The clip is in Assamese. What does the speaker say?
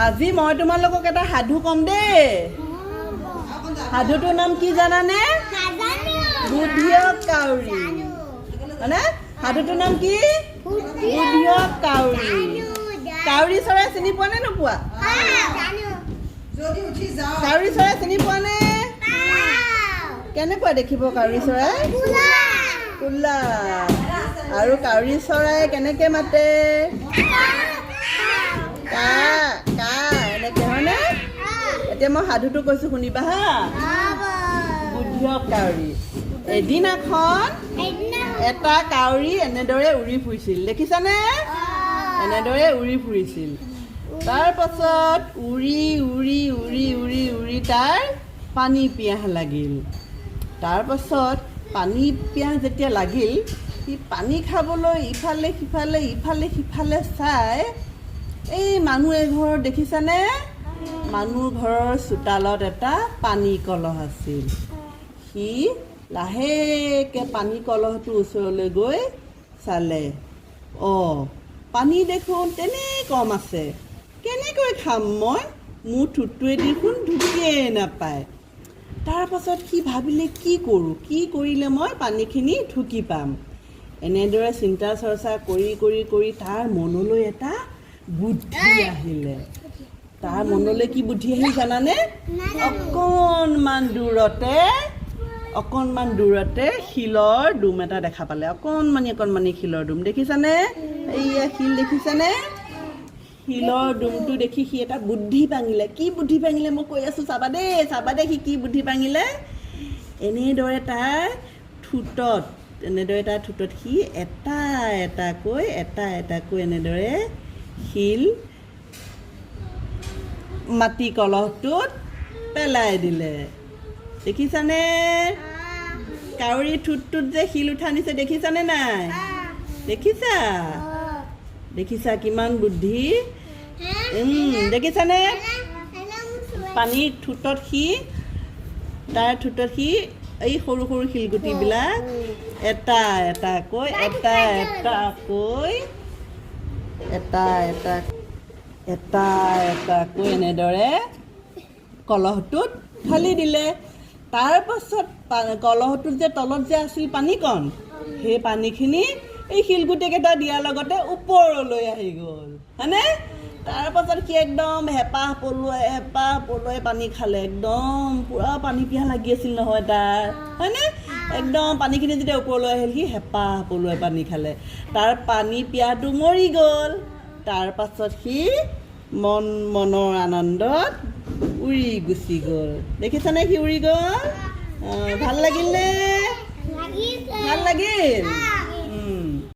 আজি মই তোমালোকক এটা সাধু কম দেই। সাধুটোৰ নাম কি জানানে? বুধিয়ক কাউৰী। হয়নে? সাধুটোৰ নাম কি? বুধিয়ক কাউৰী। কাউৰী চৰাই চিনি পোৱা নে নোপোৱা? কাউৰী চৰাই চিনি পোৱা নে? কেনেকুৱা দেখিব কাউৰী চৰাই? কোলা। আৰু কাউৰী চৰাই কেনেকে মাতে? কা কা এনেকে হয়নে? এতিয়া মই সাধুটো কৈছো শুনিবা হা। বুধিয়ক কাউৰী। এদিনাখন এটা কাউৰী এনেদৰে উৰি ফুৰিছিল, দেখিছানে? এনেদৰে উৰি ফুৰিছিল। তাৰ পাছত উৰি উৰি উৰি উৰি উৰি তাৰ পানী পিয়াহ লাগিল। তাৰ পাছত পানী পিয়াহ যেতিয়া লাগিল, সি পানী খাবলৈ ইফালে সিফালে ইফালে সিফালে চাই এই মানুহ এঘৰ দেখিছানে? মানুহ ঘৰৰ চোতালত এটা পানী কলহ আছিল। সি লাহেকৈ পানী কলহটোৰ ওচৰলৈ গৈ চালে, পানী দেখোন তেনেই কম আছে, কেনেকৈ খাম মই? মোৰ ঠোঁটটোৱে দেখোন ঢুকিয়েই নাপায়। তাৰ পাছত সি ভাবিলে কি কৰোঁ, কি কৰিলে মই পানীখিনি ঢুকি পাম। এনেদৰে চিন্তা চৰ্চা কৰি কৰি কৰি তাৰ মনলৈ এটা বুদ্ধি আহিলে। তাৰ মনলৈ কি বুদ্ধি আহিল জানানে? অকণমান দূৰতে শিলৰ ডুম এটা দেখা পালে। অকণমানি শিলৰ ডুম দেখিছানে? এইয়া শিল দেখিছানে? শিলৰ ডুমটো দেখি সি এটা বুদ্ধি পাঙিলে। কি বুদ্ধি পাঙিলে মই কৈ আছোঁ, চাবা দেই সি কি বুদ্ধি পাঙিলে। এনেদৰে তাৰ ঠোঁটত সি এটা এটাকৈ এনেদৰে শিল মাটি কলহটোত পেলাই দিলে। দেখিছানে? কাউৰী ঠোঁটটোত যে শিল উঠা নিছে, দেখিছানে নাই? দেখিছা কিমান বুদ্ধি? দেখিছানে? পানীৰ ঠোঁটত সি এই সৰু সৰু শিলগুটিবিলাক এটা এটাকৈ এনেদৰে কলহটোত ঢালি দিলে। তাৰ পাছত কলহটোত যে তলত যে আছিল পানীকণ, সেই পানীখিনি এই শিলগুটিকেইটা দিয়াৰ লগতে ওপৰলৈ আহি গ'ল, হয়নে? তাৰ পাছত সি একদম হেঁপাহ পলুৱাই পানী খালে। একদম পূৰা পানী পিয়াহ লাগি আছিল নহয় তাৰ, হয়নে? একদম পানীখিনি যেতিয়া ওপৰলৈ আহিল, সি হেঁপাহ পলুৱাই পানী খালে। তাৰ পানী পিয়াহটো মৰি গ'ল। তাৰ পাছত সি মনৰ আনন্দত উৰি গুচি গ'ল। দেখিছানে? সি উৰি গ'ল। ভাল লাগিলনে?